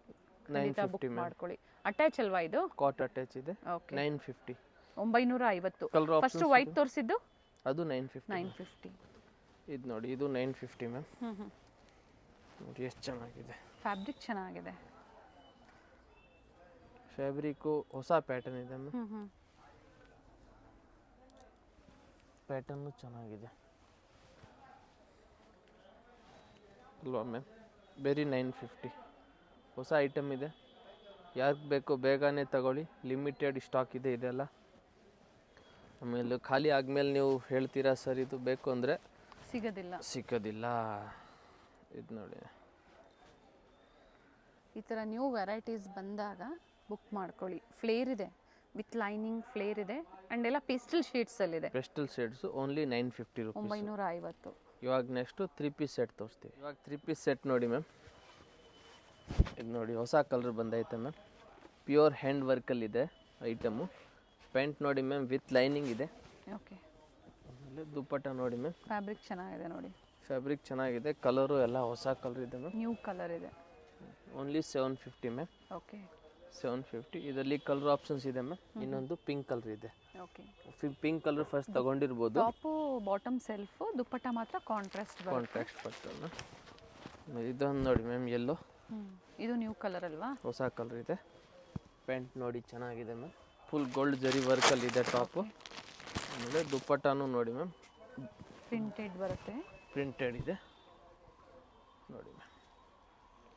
ಖಂಡಿತ ಬುಕ್ ಮಾಡ್ಕೊಳ್ಳಿ. ಅಟ್ಯಾಚ್ ಅಲ್ವಾ ಇದು? ಕೋಟ್ ಅಟ್ಯಾಚ್ ಇದೆ. ಓಕೆ, 950. 950. ಫಸ್ಟ್ ವೈಟ್ ತೋರಿಸಿದ್ದು ಅದು 950. 950. ಇದು ನೋಡಿ, ಇದು 950 ಮ್ಯಾಮ್. ನೋಡಿ ಎಷ್ಟು ಚೆನ್ನಾಗಿದೆ. ಫ್ಯಾಬ್ರಿಕ್ ಚೆನ್ನಾಗಿದೆ. ಫ್ಯಾಬ್ರಿಕ್ಕು ಹೊಸ ಪ್ಯಾಟರ್ನ್ ಇದೆ ಮ್ಯಾಮ್. ಪ್ಯಾಟರ್ನು ಚೆನ್ನಾಗಿದೆ ಅಲ್ವಾ ಮ್ಯಾಮ್? ಬೇರೆ 950. ಹೊಸ ಐಟಮ್ ಇದೆ, ಯಾರಿಗೆ ಬೇಕೋ ಬೇಗನೆ ತಗೊಳ್ಳಿ. ಲಿಮಿಟೆಡ್ ಸ್ಟಾಕ್ ಇದೆ ಇದೆಲ್ಲ. ಆಮೇಲೆ ಖಾಲಿ ಆದಮೇಲೆ ನೀವು ಹೇಳ್ತೀರಾ ಸರ್ ಇದು ಬೇಕು ಅಂದರೆ ಸಿಗೋದಿಲ್ಲ. ಇದು ನೋಡಿ, ಈ ಥರ ನ್ಯೂ ವೆರೈಟೀಸ್ ಬಂದಾಗ ಬುಕ್ ಮಾಡ್ಕೊಳ್ಳಿ. ಫ್ಲೇರ್ ಇದೆ, ವಿತ್ ಲೈನಿಂಗ್ ಫ್ಲೇರ್ ಇದೆ, ಆ್ಯಂಡ್ ಎಲ್ಲ ಪೇಸ್ಟಲ್ ಶೇಡ್ಸಲ್ಲಿದೆ. Pastel shades only 950 rupees. 950. ಇವಾಗ ನೆಕ್ಸ್ಟು 3 ಪೀಸ್ ಸೆಟ್ ತೋರಿಸ್ತೀವಿ. ಇವಾಗ 3 ಪೀಸ್ ಸೆಟ್ ನೋಡಿ ಮ್ಯಾಮ್. ಇದು ನೋಡಿ ಹೊಸ ಕಲರ್ ಬಂದೈತೆ ಮ್ಯಾಮ್. ಪ್ಯೂರ್ ಹ್ಯಾಂಡ್ ವರ್ಕಲ್ಲಿದೆ ಐಟಮು. ಪ್ಯಾಂಟ್ ನೋಡಿ ಮ್ಯಾಮ್, ವಿತ್ ಲೈನಿಂಗ್ ಇದೆ. ಓಕೆ, ಆಮೇಲೆ ದುಪ್ಪಟ್ಟ ನೋಡಿ ಮ್ಯಾಮ್. ಫ್ಯಾಬ್ರಿಕ್ ಚೆನ್ನಾಗಿದೆ ನೋಡಿ. ಫ್ಯಾಬ್ರಿಕ್ ಚೆನ್ನಾಗಿದೆ, ಕಲರು ಎಲ್ಲ ಹೊಸ ಕಲರ್ ಇದೆ ಮ್ಯಾಮ್. ನ್ಯೂ ಕಲರ್ ಇದೆ. Only 750 ma'am. ಓಕೆ, 750. ಇದರಲ್ಲಿ ಕಲರ್ ಆಪ್ಷನ್ಸ್ ಇದೆ ಮ್ಯಾಮ್. ಇನ್ನೊಂದು ಪಿಂಕ್ ಕಲರ್ ಇದೆ. ಓಕೆ, ಪಿಂಕ್ ಕಲರ್ ಫಸ್ಟ್ ತಗೊಂಡಿರ್ಬೋದು. ಟಾಪು ಬಾಟಮ್ ಸೆಲ್ಫು, ದುಪ್ಪಟ್ಟ ಮಾತ್ರ ಕಾಂಟ್ರಾಸ್ಟ್ ಪಟ್ಟನ್ನು. ಇದೊಂದು ನೋಡಿ ಮ್ಯಾಮ್, ಎಲ್ಲೋ. ಇದು ನ್ಯೂ ಕಲರ್ ಅಲ್ವಾ? ಹೊಸ ಕಲರ್ ಇದೆ. ಪ್ಯಾಂಟ್ ನೋಡಿ ಚೆನ್ನಾಗಿದೆ ಮ್ಯಾಮ್, ಫುಲ್ ಗೋಲ್ಡ್ ಜರಿ ವರ್ಕಲ್ಲಿ ಇದೆ ಟಾಪು. ಆಮೇಲೆ ದುಪ್ಪಟ್ಟನೂ ನೋಡಿ ಮ್ಯಾಮ್, ಪ್ರಿಂಟೆಡ್ ಬರುತ್ತೆ. ಪ್ರಿಂಟೆಡ್ ಇದೆ ನೋಡಿ ಮ್ಯಾಮ್.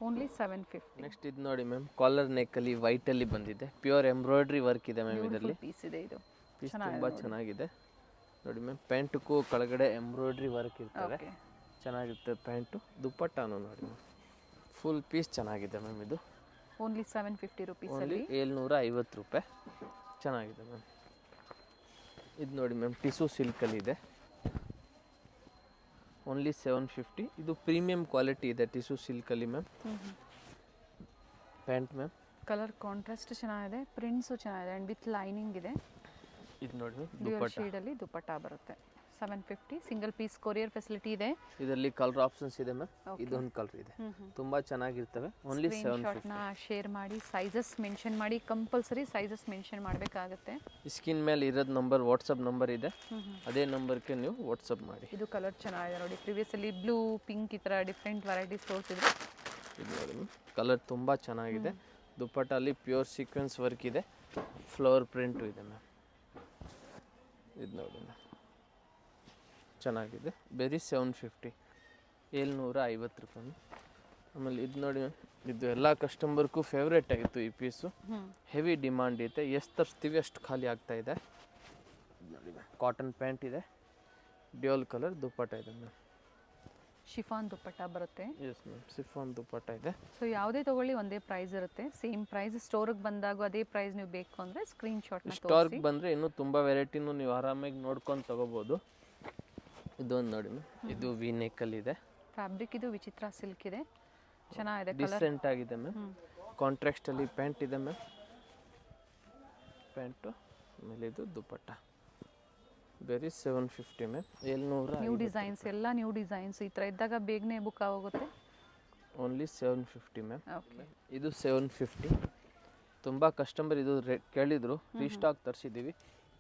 ಓನ್ಲಿ 750. ನೆಕ್ಸ್ಟ್ ಇದು ನೋಡಿ ಮ್ಯಾಮ್, ಕಾಲರ್ ನೆಕ್ಕಲ್ಲಿ ವೈಟಲ್ಲಿ ಬಂದಿದೆ. ಪ್ಯೂರ್ ಎಂಬ್ರಾಯ್ಡ್ರಿ ವರ್ಕ್ ಇದೆ ಮ್ಯಾಮ್. ಇದರಲ್ಲಿ ಪೀಸ್ ಇದೆ. ಇದು ಪೀಸ್ ತುಂಬ ಚೆನ್ನಾಗಿದೆ ನೋಡಿ ಮ್ಯಾಮ್. ಪ್ಯಾಂಟಕ್ಕೂ ಕೆಳಗಡೆ ಎಂಬ್ರಾಯ್ಡ್ರಿ ವರ್ಕ್ ಇರ್ತದೆ, ಚೆನ್ನಾಗಿರುತ್ತೆ ಪ್ಯಾಂಟು. ದುಪ್ಪಟ್ಟನೂ ನೋಡಿ ಮ್ಯಾಮ್, ಫುಲ್ ಪೀಸ್ ಚೆನ್ನಾಗಿದೆ ಮ್ಯಾಮ್. ಇದು ಓನ್ಲಿ 750 ರೂಪೀಸಲ್ಲಿ 750 ರೂಪಾಯಿ. ಚೆನ್ನಾಗಿದೆ ಮ್ಯಾಮ್. ಇದು ನೋಡಿ ಮ್ಯಾಮ್, ಟಿಸು ಸಿಲ್ಕಲ್ಲಿ ಇದೆ. ಓನ್ಲಿ 750. ಇದು ಪ್ರೀಮಿಯಂ ಕ್ವಾಲಿಟಿ ಇದೆ ಟಿಸು ಸಿಲ್ಕಲ್ಲಿ ma'am. Pant ma'am, colour contrast ಚೆನ್ನಾಗಿದೆ, ಪ್ರಿಂಟ್ಸು ಚೆನ್ನಾಗಿದೆ, ಆ್ಯಂಡ್ ವಿತ್ ಲೈನಿಂಗ್ ಇದೆ. ಇದು ನೋಡಿ ಡ್ಯುಯಲ್ ಶೇಡಲ್ಲಿ ದುಪ್ಪಟ್ಟ ಬರುತ್ತೆ. 750. ಸಿಂಗಲ್ ಪೀಸ್ ಕೊರಿಯರ್ ಫೆಸಿಲಿಟಿ ಇದೆ. ಇದರಲ್ಲಿ ಕಲರ್ ಆಪ್ಷನ್ಸ್ ಇದೆ ಮ್ಯಾಮ್. ಇದೊಂದು ಕಲರ್ ಇದೆ, ತುಂಬ ಚೆನ್ನಾಗಿರ್ತವೆ. ಓನ್ಲಿ 750. ಶೇರ್ ಮಾಡಿ, ಸೈಜಸ್ ಮೆನ್ಷನ್ ಮಾಡಿ, ಕಂಪಲ್ಸರಿ ಸೈಜಸ್ ಮೆನ್ಷನ್ ಮಾಡಬೇಕಾಗುತ್ತೆ. ಸ್ಕ್ರೀನ್ ಮೇಲೆ ಇರೋದು ನಂಬರ್, ವಾಟ್ಸಪ್ ನಂಬರ್ ಇದೆ, ಅದೇ ನಂಬರ್ಗೆ ನೀವು ವಾಟ್ಸಪ್ ಮಾಡಿ. ಇದು ಕಲರ್ ಚೆನ್ನಾಗಿದೆ ನೋಡಿ. ಪ್ರಿವಿಯಸ್ಸಲ್ಲಿ ಬ್ಲೂ, ಪಿಂಕ್ ಈ ಥರ ಡಿಫ್ರೆಂಟ್ ವೆರೈಟೀಸ್ ತೋರಿಸಿದ್ರು. ಇದು ನೋಡಿ ಕಲರ್ ತುಂಬ ಚೆನ್ನಾಗಿದೆ. ದುಪ್ಪಟ್ಟಲ್ಲಿ ಪ್ಯೂರ್ ಸೀಕ್ವೆನ್ಸ್ ವರ್ಕ್ ಇದೆ, ಫ್ಲವರ್ ಪ್ರಿಂಟು ಇದೆ ಮ್ಯಾಮ್. ಇದು ನೋಡಿ ಮ್ಯಾಮ್, ಚೆನ್ನಾಗಿದೆ. ಬೇರೆ 750, 750 ರೂಪಾಯಿ. ಆಮೇಲೆ ಇದು ನೋಡಿ ಮ್ಯಾಮ್, ಇದು ಎಲ್ಲ ಕಸ್ಟಮರ್ಗೂ ಫೇವ್ರೇಟ್ ಆಗಿತ್ತು ಈ ಪೀಸು. ಹೆವಿ ಡಿಮಾಂಡ್ ಇದೆ, ಎಷ್ಟು ತರಿಸ್ತೀವಿ ಅಷ್ಟು ಖಾಲಿ ಆಗ್ತಾ ಇದೆ. ನೋಡಿ ಮ್ಯಾಮ್, ಕಾಟನ್ ಪ್ಯಾಂಟ್ ಇದೆ, ಡ್ಯೂಯಲ್ ಕಲರ್ ದುಪ್ಪಟ್ಟ ಇದೆ ಮ್ಯಾಮ್. ಶಿಫಾನ್ ದುಪ್ಪಟ್ಟ ಬರುತ್ತೆ. ಎಸ್ ಮ್ಯಾಮ್, ಶಿಫಾನ್ ದುಪ್ಪಟ್ಟ ಇದೆ. ಸೊ ಯಾವುದೇ ತೊಗೊಳ್ಳಿ ಒಂದೇ ಪ್ರೈಸ್ ಇರುತ್ತೆ, ಸೇಮ್ ಪ್ರೈಸ್. ಸ್ಟೋರಿಗೆ ಬಂದಾಗ ಅದೇ ಪ್ರೈಸ್ ನೀವು ಬೇಕು ಅಂದರೆ ಸ್ಕ್ರೀನ್ಶಾಟ್ನ ಸ್ಟೋರ್ಗೆ ಬಂದರೆ ಇನ್ನೂ ತುಂಬ ವೆರೈಟಿನೂ ನೀವು ಆರಾಮಾಗಿ ನೋಡ್ಕೊಂಡು ತೊಗೋಬೋದು. ಇದೊಂದು ನೋಡಿ ಮ್ಯಾಮ್, ಇದು ವಿ ನೆಕ್ಕಲ್ಲಿ ಇದೆ. ಫ್ಯಾಬ್ರಿಕ್ ಇದು ವಿಚಿತ್ರ ಸಿಲ್ಕ್ ಇದೆ, ಚೆನ್ನಾಗಿದೆ, ಡಿಸೆಂಟ್ ಆಗಿದೆ ಮ್ಯಾಮ್. ಕಾಂಟ್ರಾಸ್ಟಲ್ಲಿ ಪ್ಯಾಂಟ್ ಇದೆ ಮ್ಯಾಮ್, ಪ್ಯಾಂಟು. ಆಮೇಲೆ ಇದು ದುಪ್ಪಟ್ಟ. ಬೇರೆ 750 ಮ್ಯಾಮ್. 700. ನ್ಯೂ ಡಿಸೈನ್ಸ್, ಎಲ್ಲ ನ್ಯೂ ಡಿಸೈನ್ಸ್. ಈ ಥರ ಇದ್ದಾಗ ಬೇಗನೆ ಬುಕ್ ಆಗೋಗುತ್ತೆ. Only 750 ma'am. ಓಕೆ, ಇದು 750. ತುಂಬ ಕಸ್ಟಮರ್ ಇದು ಕೇಳಿದರು, ರೀಸ್ಟಾಕ್ ತರಿಸಿದ್ದೀವಿ.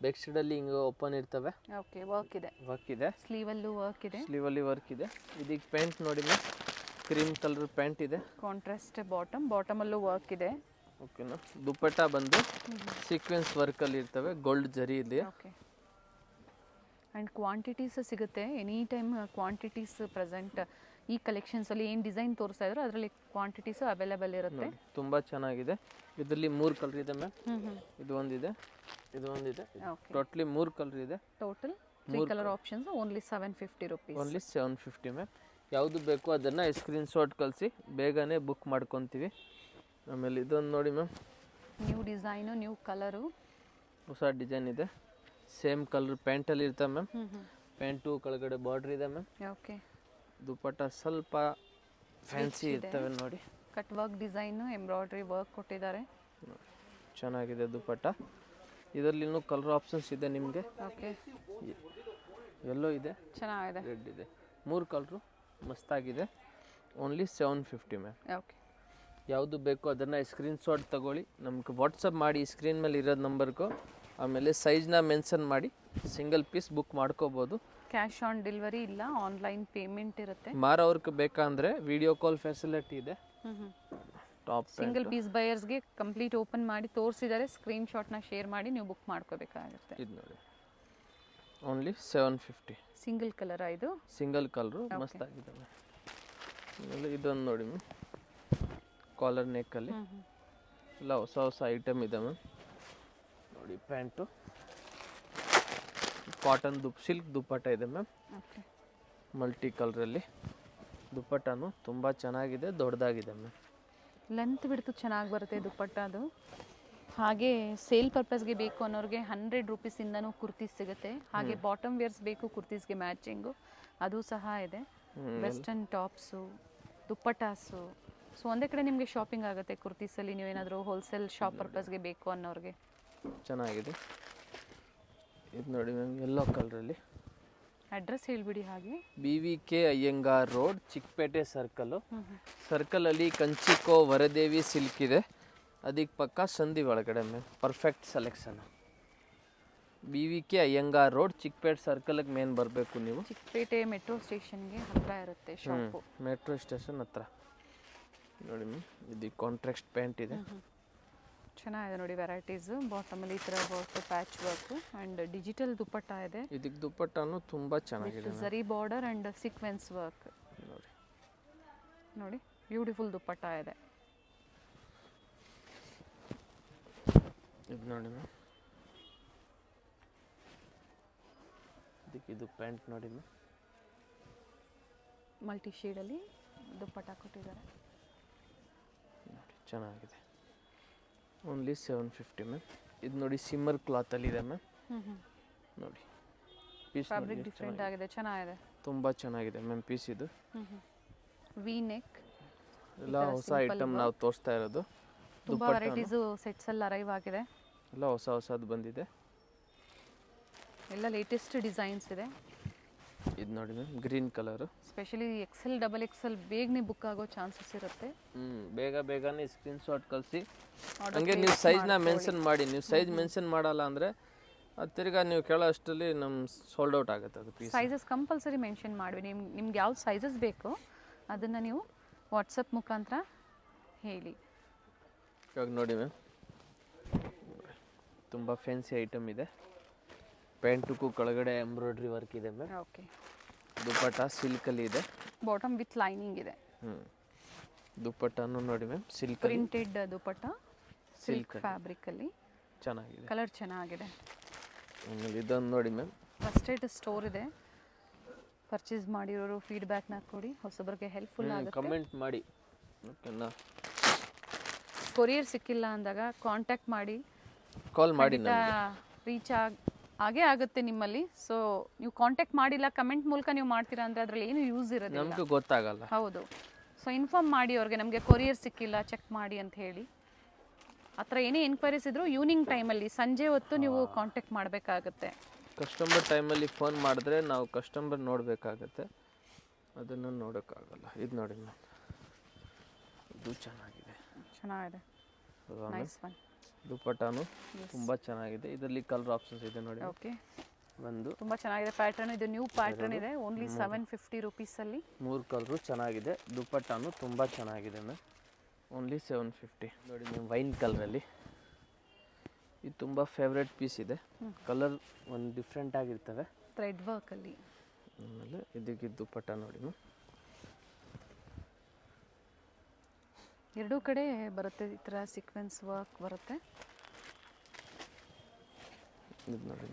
ಬ್ಯಾಕ್ ಸೈಡಲ್ಲಿ ಹಿಂಗೆ ಓಪನ್ ಇರ್ತವೆ. ಓಕೆ, ವರ್ಕ್ ಇದೆ. ವರ್ಕ್ ಇದೆ, ಸ್ಲೀವಲ್ಲೂ ವರ್ಕ್ ಇದೆ. ಸ್ಲೀವಲ್ಲಿ ವರ್ಕ್ ಇದೆ. ಇದೀಗ ಪ್ಯಾಂಟ್ ನೋಡಿ ಮ್ಯಾಮ್, ಕ್ರೀಮ್ ಕಲರ್ ಪ್ಯಾಂಟ್ ಇದೆ. ಕಾಂಟ್ರಾಸ್ಟ್ ಬಾಟಮಲ್ಲೂ ವರ್ಕ್ ಇದೆ. ಓಕೆನಾ. ದುಪ್ಪಟ್ಟ ಬಂದು ಸೀಕ್ವೆನ್ಸ್ ವರ್ಕಲ್ಲಿ ಇರ್ತವೆ, ಗೋಲ್ಡ್ ಜರಿ ಇದೆ. ಓಕೆ, ಆ್ಯಂಡ್ ಕ್ವಾಂಟಿಟೀಸ್ ಸಿಗುತ್ತೆ ಎನಿ ಟೈಮ್. ಕ್ವಾಂಟಿಟೀಸ್ ಪ್ರೆಸೆಂಟ್ ಈ ಕಲೆಕ್ಷನ್ಸಲ್ಲಿ ಏನು ಡಿಸೈನ್ ತೋರಿಸ್ತಾ ಇದ್ರು ಅದರಲ್ಲಿ ಕ್ವಾಂಟಿಟೀಸು ಅವೈಲೇಬಲ್ ಇರುತ್ತೆ. ತುಂಬ ಚೆನ್ನಾಗಿದೆ. ಇದರಲ್ಲಿ 3 ಕಲರ್ ಇದೆ ಮ್ಯಾಮ್. ಇದು ಒಂದಿದೆ, ಇದು ಒಂದಿದೆ. ಓಕೆ, ಟೋಟ್ಲಿ 3 ಕಲರ್ ಇದೆ. Total 3 colour options, only 750 rupees. Only 750 ma'am. ಯಾವುದು ಬೇಕು ಅದನ್ನು ಸ್ಕ್ರೀನ್ಶಾಟ್ ಕಳಿಸಿ, ಬೇಗನೆ ಬುಕ್ ಮಾಡ್ಕೊತೀವಿ. ಆಮೇಲೆ ಇದೊಂದು ನೋಡಿ ma'am, new design, new colour, ಹೊಸ ಡಿಸೈನ್ ಇದೆ. ಸೇಮ್ ಕಲರ್ ಪ್ಯಾಂಟಲ್ಲಿ ಇರ್ತವೆ ಮ್ಯಾಮ್. ಪ್ಯಾಂಟು ಕೆಳಗಡೆ ಬಾರ್ಡ್ರ್ ಇದೆ ಮ್ಯಾಮ್. ಓಕೆ, ದುಪ್ಪಟ್ಟ ಸ್ವಲ್ಪ ಫ್ಯಾನ್ಸಿ ಇರ್ತವೆ ನೋಡಿ. Cut work design, embroidery work ಕೊಟ್ಟಿದ್ದಾರೆ. ಚೆನ್ನಾಗಿದೆ ದುಪ್ಪಟ್ಟ. ಇದರಲ್ಲಿ ಇನ್ನೂ ಕಲರ್ ಆಪ್ಷನ್ಸ್ ಇದೆ ನಿಮಗೆ. ಓಕೆ, ಎಲ್ಲೋ ಇದೆ, ಚೆನ್ನಾಗಿದೆ, ರೆಡ್ ಇದೆ, 3 ಕಲರು ಮಸ್ತಾಗಿದೆ. Only 750 ma'am. ಓಕೆ, ಯಾವುದು ಬೇಕು ಅದನ್ನು ಸ್ಕ್ರೀನ್ಶಾಟ್ ತಗೊಳ್ಳಿ, ನಮ್ಗೆ ವಾಟ್ಸಪ್ ಮಾಡಿ ಸ್ಕ್ರೀನ್ ಮೇಲೆ ಇರೋದು ನಂಬರ್ಗೂ. ಆಮೇಲೆ ಸೈಜ್ನ ಮೆನ್ಷನ್ ಮಾಡಿ ಸಿಂಗಲ್ ಪೀಸ್ ಬುಕ್ ಮಾಡ್ಕೋಬೋದು. ಕ್ಯಾಶ್ ಆನ್ ಡೆಲಿವರಿ ಇಲ್ಲ, ಆನ್ಲೈನ್ ಪೇಮೆಂಟ್ ಇರುತ್ತೆ. ಮಾರೋರ್ಗೆ ಬೇಕಂದರೆ ವಿಡಿಯೋ ಕಾಲ್ ಫೆಸಿಲಿಟಿ ಇದೆ. ಟಾಪ್ ಸಿಂಗಲ್ ಪೀಸ್ ಬಯರ್ಸ್ಗೆ ಕಂಪ್ಲೀಟ್ ಓಪನ್ ಮಾಡಿ ತೋರಿಸಿದರೆ ಸ್ಕ್ರೀನ್ಶಾಟ್ನ ಶೇರ್ ಮಾಡಿ ನೀವು ಬುಕ್ ಮಾಡ್ಕೋಬೇಕಾಗುತ್ತೆ. ಇದು ನೋಡಿ, ಓನ್ಲಿ 750. ಸಿಂಗಲ್ ಕಲರ್ ಇದು, ಸಿಂಗಲ್ ಕಲರು ಮಸ್ತಾಗಿದೆ. ಆಮೇಲೆ ಇದೊಂದು ನೋಡಿ ಮ್ಯಾಮ್, ಕಾಲರ್ ನೆಕ್ಕಲ್ಲಿ ಎಲ್ಲ ಹೊಸ ಹೊಸ ಐಟಮ್ ಇದೆ ಮ್ಯಾಮ್. ನೋಡಿ ಪ್ಯಾಂಟು ಕಾಟನ್ ಸಿಲ್ಕ್ ದುಪ್ಪಟ್ಟ ಇದೆ ಮ್ಯಾಮ್. ಓಕೆ, ಮಲ್ಟಿ ಕಲರಲ್ಲಿ ದುಪ್ಪಟ್ಟನು ತುಂಬ ಚೆನ್ನಾಗಿದೆ, ದೊಡ್ಡದಾಗಿದೆ ಮ್ಯಾಮ್. ಲೆಂತ್ ಬಿಡ್ತು ಚೆನ್ನಾಗಿ ಬರುತ್ತೆ ದುಪ್ಪಟ್ಟ ಅದು. ಹಾಗೆ ಸೇಲ್ ಪರ್ಪಸ್ಗೆ ಬೇಕು ಅನ್ನೋರಿಗೆ 100 ರುಪೀಸಿಂದನೂ ಕುರ್ತೀಸ್ ಸಿಗುತ್ತೆ. ಹಾಗೆ ಬಾಟಮ್ ವೇರ್ಸ್ ಬೇಕು ಕುರ್ತೀಸ್ಗೆ ಮ್ಯಾಚಿಂಗು, ಅದು ಸಹ ಇದೆ. ವೆಸ್ಟರ್ನ್ ಟಾಪ್ಸು, ದುಪ್ಪಟ್ಟಾಸು, ಸೊ ಒಂದೇ ಕಡೆ ನಿಮಗೆ ಶಾಪಿಂಗ್ ಆಗುತ್ತೆ ಕುರ್ತೀಸಲ್ಲಿ. ನೀವೇನಾದರೂ ಹೋಲ್ಸೇಲ್ ಶಾಪ್ ಪರ್ಪಸ್ಗೆ ಬೇಕು ಅನ್ನೋರಿಗೆ ಚೆನ್ನಾಗಿದೆ. ಇದು ನೋಡಿ ಮ್ಯಾಮ್, ಯೆಲ್ಲೋ ಕಲರಲ್ಲಿ. ಅಡ್ರೆಸ್ ಹೇಳಿಬಿಡಿ. ಹಾಗೆ BVK Iyengar road, Chickpet circle. ಸರ್ಕಲಲ್ಲಿ ಕಂಚಿಕೋ ವರದೇವಿ ಸಿಲ್ಕ್ ಇದೆ, ಅದಕ್ಕೆ ಪಕ್ಕ ಸಂಧಿ ಒಳಗಡೆ ma'am. Perfect selection. BVK Iyengar road, Chickpet ಸರ್ಕಲ್ಗೆ ಮೇನ್ ಬರಬೇಕು ನೀವು. ಚಿಕ್ಕಪೇಟೆ ಮೆಟ್ರೋ ಸ್ಟೇಷನ್ಗೆ ಹತ್ತಿರ ಇರುತ್ತೆ ಶಾಪು. ಮೆಟ್ರೋ ಸ್ಟೇಷನ್ ಹತ್ರ ನೋಡಿ ಮ್ಯಾಮ್. ಇದು ಕಾಂಟ್ರಾಸ್ಟ್ ಪ್ಯಾಂಟ್ ಇದೆ, ಚೆನ್ನಾಗಿದೆ ನೋಡಿ ವೆರೈಟೀಸ್. ಬಾಟಮಲ್ಲಿ ಈ ಥರ work, patch work and digital dupatta ಇದೆ. ಇದಕ್ಕೆ ದುಪ್ಪಟ್ಟನು ತುಂಬ ಚೆನ್ನಾಗಿದೆ. Zari border and sequence work ನೋಡಿ, ನೋಡಿ ಬ್ಯೂಟಿಫುಲ್ ದುಪ್ಪಟ್ಟ ಇದೆ. ಇದು ನೋಡಿ ಮ್ಯಾಮ್, ಇದಕ್ಕೆ ಇದು ಪ್ಯಾಂಟ್ ನೋಡಿ ಮ್ಯಾಮ್, ಮಲ್ಟಿ ಶೇಡಲ್ಲಿ ದುಪ್ಪಟ್ಟ ಕೊಟ್ಟಿದ್ದಾರೆ. ನೋಡಿ ಚೆನ್ನಾಗಿದೆ. Only 750 ma'am. ಇದು ನೋಡಿ ಸಿಮ್ಮರ್ ಕ್ಲಾತಲ್ಲಿದೆ ಮ್ಯಾಮ್. ನೋಡಿ ಪೀಸ್ ಫ್ಯಾಬ್ರಿಕ್ ಡಿಫ್ರೆಂಟ್ ಆಗಿದೆ, ಚೆನ್ನಾಗಿದೆ, ತುಂಬ ಚೆನ್ನಾಗಿದೆ ಮ್ಯಾಮ್ ಪೀಸ್. ಇದು ವಿ ನೆಕ್ ಎಲ್ಲ ಹೊಸ ಐಟಮ್ ನಾವು ತೋರಿಸ್ತಾ ಇರೋದು. ತುಂಬ ವೆರೈಟೀಸು ಸೆಟ್ಸಲ್ಲಿ ಅರೈವ್ ಆಗಿದೆ. ಎಲ್ಲ ಹೊಸ ಹೊಸದು ಬಂದಿದೆ, ಎಲ್ಲ ಲೇಟೆಸ್ಟ್ ಡಿಸೈನ್ಸ್ ಇದೆ. ಇದು ನೋಡಿ ma'am, green colour. Specially XL, XXL ಬೇಗನೆ ಬುಕ್ ಆಗೋ ಚಾನ್ಸಸ್ ಇರುತ್ತೆ. ಬೇಗನೆ ಸ್ಕ್ರೀನ್ಶಾಟ್ ಕಳಿಸಿ. ಹಂಗೆ ನೀವು ಸೈಜ್ನ ಮೆನ್ಷನ್ ಮಾಡಿ. ನೀವು ಸೈಜ್ ಮೆನ್ಷನ್ ಮಾಡಲ್ಲ ಅಂದರೆ ಅದು ತಿರ್ಗಾ ನೀವು ಕೇಳೋ ಅಷ್ಟರಲ್ಲಿ ನಮ್ಮ ಸೋಲ್ಡ್ ಔಟ್ ಆಗುತ್ತೆ ಅದು ಪೀಸ್. ಸೈಜಸ್ ಕಂಪಲ್ಸರಿ ಮೆನ್ಷನ್ ಮಾಡಿ. ನಿಮ್ಗೆ ಯಾವ್ದು ಸೈಜಸ್ ಬೇಕೋ ಅದನ್ನು ನೀವು ವಾಟ್ಸಪ್ ಮುಖಾಂತರ ಹೇಳಿ. ಇವಾಗ ನೋಡಿ ಮ್ಯಾಮ್, ತುಂಬ ಫ್ಯಾನ್ಸಿ ಐಟಮ್ ಇದೆ. ಪ್ಯಾಂಟಕ್ಕೂ ಕೆಳಗಡೆ ಎಂಬ್ರಾಯ್ಡ್ರಿ ವರ್ಕ್ ಇದೆ ಮ್ಯಾಮ್. ಓಕೆ, ದುಪ್ಪಟ್ಟ ಸಿಲ್ಕಲ್ಲಿ ಇದೆ, ಬಾಟಮ್ ವಿತ್ ಲೈನಿಂಗ್ ಇದೆ. ದುಪ್ಪಟ್ಟನು ನೋಡಿ ಮ್ಯಾಮ್, ಸಿಲ್ಕ್ ಪ್ರಿಂಟೆಡ್ ದುಪ್ಪಟ್ಟ, ಸಿಲ್ಕ್ ಫ್ಯಾಬ್ರಿಕಲ್ಲಿ ಚೆನ್ನಾಗಿದೆ, ಕಲರ್ ಚೆನ್ನಾಗಿದೆ. ಆಮೇಲೆ ಇದೊಂದು ನೋಡಿ ಮ್ಯಾಮ್, ಫಸ್ಟೆಡ್ ಸ್ಟೋರ್ ಇದೆ. ಪರ್ಚೇಸ್ ಮಾಡಿರೋರು ಫೀಡ್ಬ್ಯಾಕ್ನ ಕೊಡಿ, ಹೊಸಬರಿಗೆ ಹೆಲ್ಪ್ಫುಲ್ ಆಗುತ್ತೆ. ಕಮೆಂಟ್ ಮಾಡಿ. ಓಕೆನಾ? ಕೊರಿಯರ್ ಸಿಕ್ಕಿಲ್ಲ ಅಂದಾಗ ಕಾಂಟ್ಯಾಕ್ಟ್ ಮಾಡಿ, ಕಾಲ್ ಮಾಡಿ. ರೀಚ್ ಆಗೇ ಆಗುತ್ತೆ ನಿಮ್ಮಲ್ಲಿ. ಸೊ ನೀವು ಕಾಂಟ್ಯಾಕ್ಟ್ ಮಾಡಿಲ್ಲ, ಕಮೆಂಟ್ ಮೂಲಕ ನೀವು ಮಾಡ್ತೀರಾ ಅಂದರೆ ಅದರಲ್ಲಿ ಏನು ಯೂಸ್ ಇರೋದಿಲ್ಲ, ನಮಗೂ ಗೊತ್ತಾಗಲ್ಲ. ಹೌದು. ಸೊ ಇನ್ಫಾರ್ಮ್ ಮಾಡಿ ಅವ್ರಿಗೆ, ನಮಗೆ ಕೊರಿಯರ್ ಸಿಕ್ಕಿಲ್ಲ, ಚೆಕ್ ಮಾಡಿ ಅಂತ ಹೇಳಿ. ಆ ಥರ ಏನೇ ಎನ್ಕ್ವೈರೀಸ್ ಇದ್ದರೂ ಈವ್ನಿಂಗ್ ಟೈಮಲ್ಲಿ, ಸಂಜೆ ಹೊತ್ತು ನೀವು ಕಾಂಟ್ಯಾಕ್ಟ್ ಮಾಡಬೇಕಾಗತ್ತೆ. ಕಸ್ಟಮರ್ ಟೈಮಲ್ಲಿ ಫೋನ್ ಮಾಡಿದ್ರೆ ನಾವು ಕಸ್ಟಮರ್ ನೋಡಬೇಕಾಗತ್ತೆ, ಅದನ್ನು ನೋಡೋಕ್ಕಾಗಲ್ಲ. ಇದು ನೋಡಿ ಮ್ಯಾಮ್, ಇದು ಚೆನ್ನಾಗಿದೆ, ನೈಸ್ ಒನ್. ದುಪ್ಪಟ್ಟನು ತುಂಬ ಚೆನ್ನಾಗಿದೆ. ಇದರಲ್ಲಿ ಕಲರ್ ಆಪ್ಷನ್ಸ್ ಇದೆ ನೋಡಿ. ಓಕೆ, ಒಂದು ತುಂಬ ಚೆನ್ನಾಗಿದೆ ಪ್ಯಾಟರ್ನ್. ಇದು ನ್ಯೂ ಪ್ಯಾಟರ್ನ್ ಇದೆ, ಓನ್ಲಿ 750 ರುಪೀಸಲ್ಲಿ. 3 ಕಲರು ಚೆನ್ನಾಗಿದೆ. ದುಪ್ಪಟ್ಟನು ತುಂಬ ಚೆನ್ನಾಗಿದೆ ಮ್ಯಾಮ್, ಓನ್ಲಿ 750. ನೋಡಿ ಮ್ಯಾಮ್, ವೈನ್ ಕಲರಲ್ಲಿ ಇದು ತುಂಬ ಫೇವ್ರೆಟ್ ಪೀಸ್ ಇದೆ. ಕಲರ್ ಒಂದು ಡಿಫ್ರೆಂಟ್ ಆಗಿರ್ತವೆ, ಥ್ರೆಡ್ ವರ್ಕಲ್ಲಿ. ಆಮೇಲೆ ಇದಕ್ಕೆ ದುಪ್ಪಟ್ಟ ನೋಡಿ ಮ್ಯಾಮ್, ಎರಡೂ ಕಡೆ ಬರುತ್ತೆ ಈ ಥರ ಸೀಕ್ವೆನ್ಸ್ ವರ್ಕ್ ಬರುತ್ತೆ. ಇದು ನೋಡಿ,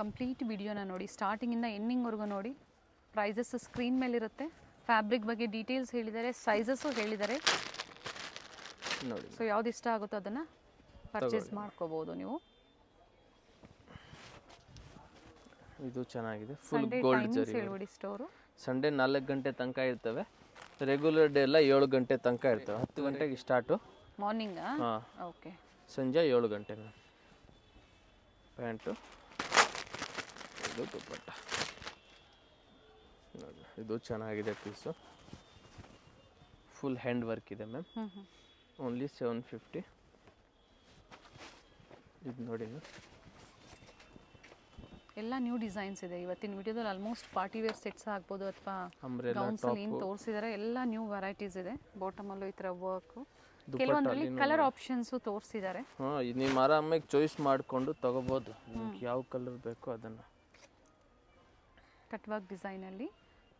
ಕಂಪ್ಲೀಟ್ ವಿಡಿಯೋನ ನೋಡಿ, ಸ್ಟಾರ್ಟಿಂಗಿಂದ ಎಂಡಿಂಗ್ವರೆಗೂ ನೋಡಿ. ಪ್ರೈಸಸ್ ಸ್ಕ್ರೀನ್ ಮೇಲಿರುತ್ತೆ. ಫ್ಯಾಬ್ರಿಕ್ ಬಗ್ಗೆ ಡೀಟೇಲ್ಸ್ ಹೇಳಿದ್ದಾರೆ, ಸೈಜಸ್ಸು ಹೇಳಿದ್ದಾರೆ. ನೋಡಿ ಸೊ ಯಾವ್ದು ಇಷ್ಟ ಆಗುತ್ತೋ ಅದನ್ನು ಪರ್ಚೇಸ್ ಮಾಡ್ಕೋಬೋದು ನೀವು. ಇದು ಚೆನ್ನಾಗಿದೆ, ಫುಲ್ ಸಂಡೇ ಗೋಲ್ಡ್ ಟೈಮಿಂಗ್ಸ್ ಜರಿ. ಹೇಳ್ಬಿಡಿ ಸ್ಟೋರು. ಸಂಡೇ 4 ಗಂಟೆ ತನಕ ಇರ್ತವೆ, ರೆಗ್ಯುಲರ್ ಡೇ ಎಲ್ಲ 7 ಗಂಟೆ ತನಕ ಇರ್ತವೆ. 10 ಗಂಟೆಗೆ ಸ್ಟಾರ್ಟು, ಮಾರ್ನಿಂಗಾ? ಹಾಂ, ಓಕೆ. ಸಂಜೆ 7 ಗಂಟೆ ಮ್ಯಾಮ್. ಪ್ಯಾಂಟು, ಇದು ದುಪ್ಪಟ್ಟ ನೋಡಿ, ಇದು ಚೆನ್ನಾಗಿದೆ ಪೀಸು, ಫುಲ್ ಹ್ಯಾಂಡ್ ವರ್ಕ್ ಇದೆ ಮ್ಯಾಮ್. ಓನ್ಲಿ 750. ಇದು ನೋಡಿ ಮ್ಯಾಮ್, ಎಲ್ಲ ನ್ಯೂ ಡಿಸೈನ್ಸ್ ಇದೆ ಇವತ್ತಿನ ವಿಡಿಯೋದಲ್ಲಿ. ಆಲ್ಮೋಸ್ಟ್ ಪಾರ್ಟಿ ವೇರ್ ಸೆಟ್ಸ್ ಆಗ್ಬೋದು ಅಥವಾ ಅಂಬ್ರೆಲಾ ಗೌನ್ಸಲ್ಲಿ ಏನು ತೋರಿಸಿದ್ದಾರೆ ಎಲ್ಲ ನ್ಯೂ ವೆರೈಟೀಸ್ ಇದೆ. ಬಾಟಮಲ್ಲೂ ಈ ಥರ ವರ್ಕು, ಕೆಲವೊಂದರಲ್ಲಿ ಕಲರ್ ಆಪ್ಷನ್ಸು ತೋರಿಸಿದ್ದಾರೆ. ಹಾಂ, ಇದು ನೀವು ಆರಾಮಾಗಿ ಚಾಯ್ಸ್ ಮಾಡಿಕೊಂಡು ತೊಗೋಬೋದು, ನಿಮ್ಗೆ ಯಾವ ಕಲರ್ ಬೇಕೋ ಅದನ್ನು. ಕಟ್ ವರ್ಕ್ ಡಿಸೈನಲ್ಲಿ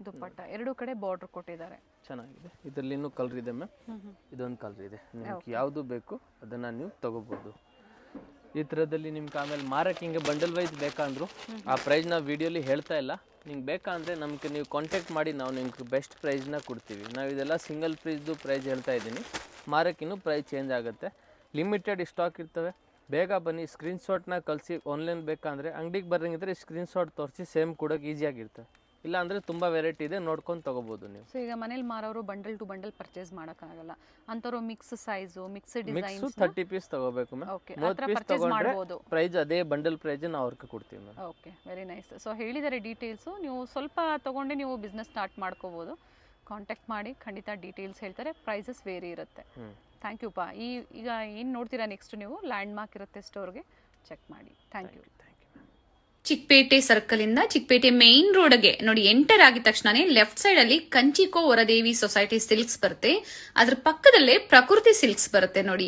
ದುಪ್ಪಟ್ಟ, ಎರಡೂ ಕಡೆ ಬಾರ್ಡರ್ ಕೊಟ್ಟಿದ್ದಾರೆ. ಚೆನ್ನಾಗಿದೆ. ಇದರಲ್ಲಿ ಇನ್ನೂ ಕಲರ್ ಇದೆ ಮ್ಯಾಮ್, ಇದೊಂದು ಕಲರ್ ಇದೆ. ನಿಮ್ಗೆ ಯಾವುದು ಬೇಕು ಅದನ್ನು ನೀವು ತೊಗೋಬೋದು. ಈ ಥರದಲ್ಲಿ ನಿಮ್ಗೆ ಆಮೇಲೆ ಮಾರಕ್ಕೆ ಹಿಂಗೆ ಬಂಡಲ್ ವೈಸ್ ಬೇಕಂದ್ರು ಆ ಪ್ರೈಸ್ ನಾವು ವಿಡಿಯೋಲಿ ಹೇಳ್ತಾ ಇಲ್ಲ. ನಿಮ್ಗೆ ಬೇಕಂದರೆ ನಮಗೆ ನೀವು ಕಾಂಟ್ಯಾಕ್ಟ್ ಮಾಡಿ, ನಾವು ನಿಮ್ಗೆ ಬೆಸ್ಟ್ ಪ್ರೈಸ್ನ ಕೊಡ್ತೀವಿ. ನಾವು ಇದೆಲ್ಲ ಸಿಂಗಲ್ ಪ್ರೈಸ್ದು ಪ್ರೈಸ್ ಹೇಳ್ತಾ ಇದ್ದೀನಿ, ಮಾರಕ್ಕೆ ಇನ್ನೂ ಪ್ರೈಸ್ ಚೇಂಜ್ ಆಗುತ್ತೆ. ಲಿಮಿಟೆಡ್ ಸ್ಟಾಕ್ ಇರ್ತವೆ, ಬೇಗ ಬನ್ನಿ. ಸ್ಕ್ರೀನ್ಶಾಟ್ನ ಕಳಿಸಿ. ಆನ್ಲೈನ್ ಬೇಕಂದರೆ ಅಂಗಡಿಗೆ ಬರೋಂಗಿದ್ರೆ ಸ್ಕ್ರೀನ್ಶಾಟ್ ತೋರಿಸಿ ಸೇಮ್ ಕೊಡೋಕೆ ಈಸಿಯಾಗಿರ್ತವೆ. ಇಲ್ಲ ಅಂದರೆ ತುಂಬ ವೆರೈಟಿ ಇದೆ, ನೋಡ್ಕೊಂಡು ತೊಗೋಬೋದು ನೀವು. ಸೊ ಈಗ ಮನೇಲಿ ಮಾರೋರು ಬಂಡಲ್ ಟು ಬಂಡಲ್ ಪರ್ಚೇಸ್ ಮಾಡೋಕ್ಕಾಗಲ್ಲ, ಅಂಥವ್ರು mix size, mix mix designs 30 piece ತೊಗೋಬೇಕು ಮ್ಯಾಮ್. ಓಕೆ, 30 ಪೀಸ್ ಪರ್ಚೇಸ್ ತೊಗೊಂಡ್ರೆ ಮಾಡ್ಬೋದು. ಪ್ರೈಸ್ ಅದೇ ಬಂಡಲ್ ಪ್ರೈಸ್ ನಾವು ಅವ್ರಿಗೆ ಕೊಡ್ತೀವಿ ma'am. Okay, very nice. So ಹೇಳಿದ್ದಾರೆ ಡೀಟೇಲ್ಸು, ನೀವು ಸ್ವಲ್ಪ ತೊಗೊಂಡೆ ನೀವು ಬಿಸ್ನೆಸ್ ಸ್ಟಾರ್ಟ್ ಮಾಡ್ಕೋಬೋದು. ಕಾಂಟ್ಯಾಕ್ಟ್ ಮಾಡಿ, ಖಂಡಿತ ಡೀಟೇಲ್ಸ್ ಹೇಳ್ತಾರೆ. ಪ್ರೈಸಸ್ ವೇರಿ ಇರುತ್ತೆ. ಥ್ಯಾಂಕ್ ಯು ಪಾ. ಈಗ ಏನು ನೋಡ್ತೀರಾ ನೆಕ್ಸ್ಟ್ ನೀವು, ಲ್ಯಾಂಡ್ ಮಾರ್ಕ್ ಇರುತ್ತೆ ಸ್ಟೋರ್ಗೆ, ಚೆಕ್ ಮಾಡಿ. Thank you. ಚಿಕ್ಕಪೇಟೆ ಸರ್ಕಲ್ ಇಂದ ಚಿಕ್ಕಪೇಟೆ ಮೇನ್ ರೋಡ್ಗೆ ನೋಡಿ ಎಂಟರ್ ಆಗಿದ ತಕ್ಷಣನೇ ಲೆಫ್ಟ್ ಸೈಡ್ ಅಲ್ಲಿ ಕಂಚಿಕೋ ವರದೇವಿ ಸೊಸೈಟಿ ಸಿಲ್ಕ್ಸ್ ಬರುತ್ತೆ. ಅದ್ರ ಪಕ್ಕದಲ್ಲೇ ಪ್ರಕೃತಿ ಸಿಲ್ಕ್ಸ್ ಬರುತ್ತೆ ನೋಡಿ.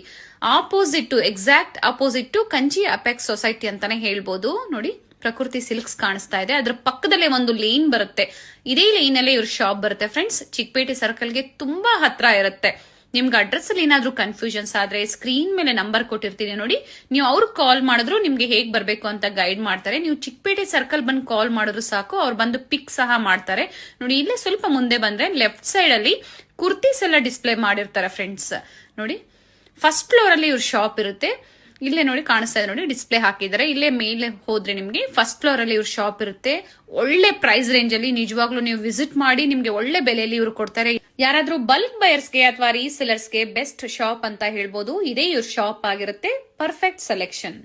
Exact opposite to Kanchi apex society ಅಂತಾನೆ ಹೇಳ್ಬೋದು. ನೋಡಿ ಪ್ರಕೃತಿ ಸಿಲ್ಕ್ಸ್ ಕಾಣಿಸ್ತಾ ಇದೆ, ಅದ್ರ ಪಕ್ಕದಲ್ಲೇ ಒಂದು ಲೇನ್ ಬರುತ್ತೆ. ಇದೇ ಲೈನ್ ಅಲ್ಲೇ ಇವ್ರ ಶಾಪ್ ಬರುತ್ತೆ ಫ್ರೆಂಡ್ಸ್. ಚಿಕ್ಕಪೇಟೆ ಸರ್ಕಲ್ಗೆ ತುಂಬಾ ಹತ್ರ ಇರುತ್ತೆ. ನಿಮ್ಗೆ ಅಡ್ರೆಸ್ ಅಲ್ಲಿ ಏನಾದ್ರೂ ಕನ್ಫ್ಯೂಷನ್ಸ್ ಆದ್ರೆ ಸ್ಕ್ರೀನ್ ಮೇಲೆ ನಂಬರ್ ಕೊಟ್ಟಿರ್ತೀನಿ ನೋಡಿ, ನೀವು ಅವ್ರಿಗೆ ಕಾಲ್ ಮಾಡಿದ್ರು ನಿಮ್ಗೆ ಹೇಗ್ ಬರ್ಬೇಕು ಅಂತ ಗೈಡ್ ಮಾಡ್ತಾರೆ. ನೀವು ಚಿಕ್ಕಪೇಟೆ ಸರ್ಕಲ್ ಬಂದು ಕಾಲ್ ಮಾಡಿದ್ರು ಸಾಕು, ಅವ್ರು ಬಂದು ಪಿಕ್ ಸಹ ಮಾಡ್ತಾರೆ. ನೋಡಿ ಇಲ್ಲೇ ಸ್ವಲ್ಪ ಮುಂದೆ ಬಂದ್ರೆ ಲೆಫ್ಟ್ ಸೈಡ್ ಅಲ್ಲಿ ಕುರ್ತೀಸ್ ಎಲ್ಲ ಡಿಸ್ಪ್ಲೇ ಮಾಡಿರ್ತಾರೆ ಫ್ರೆಂಡ್ಸ್. ನೋಡಿ ಫಸ್ಟ್ ಫ್ಲೋರ್ ಅಲ್ಲಿ ಇವ್ರ ಶಾಪ್ ಇರುತ್ತೆ. ಇಲ್ಲೇ ನೋಡಿ ಕಾಣಿಸ್ತಾ ಇದೆ ನೋಡಿ, ಡಿಸ್ಪ್ಲೇ ಹಾಕಿದ್ದಾರೆ. ಇಲ್ಲೇ ಮೇಲೆ ಹೋದ್ರೆ ನಿಮ್ಗೆ ಫಸ್ಟ್ ಫ್ಲೋರ್ ಅಲ್ಲಿ ಇವ್ರ ಶಾಪ್ ಇರುತ್ತೆ. ಒಳ್ಳೆ ಪ್ರೈಸ್ ರೇಂಜ್ ಅಲ್ಲಿ ನಿಜವಾಗ್ಲೂ ನೀವು ವಿಸಿಟ್ ಮಾಡಿ, ನಿಮ್ಗೆ ಒಳ್ಳೆ ಬೆಲೆಯಲ್ಲಿ ಇವ್ರು ಕೊಡ್ತಾರೆ. ಯಾರಾದ್ರೂ ಬಲ್ಕ್ ಬಯರ್ಸ್ಗೆ ಅಥವಾ ರೀಸೆಲರ್ಸ್ಗೆ ಬೆಸ್ಟ್ ಶಾಪ್ ಅಂತ ಹೇಳ್ಬೋದು. ಇದೇ ಇವ್ರ ಶಾಪ್ ಆಗಿರುತ್ತೆ. Perfect selection.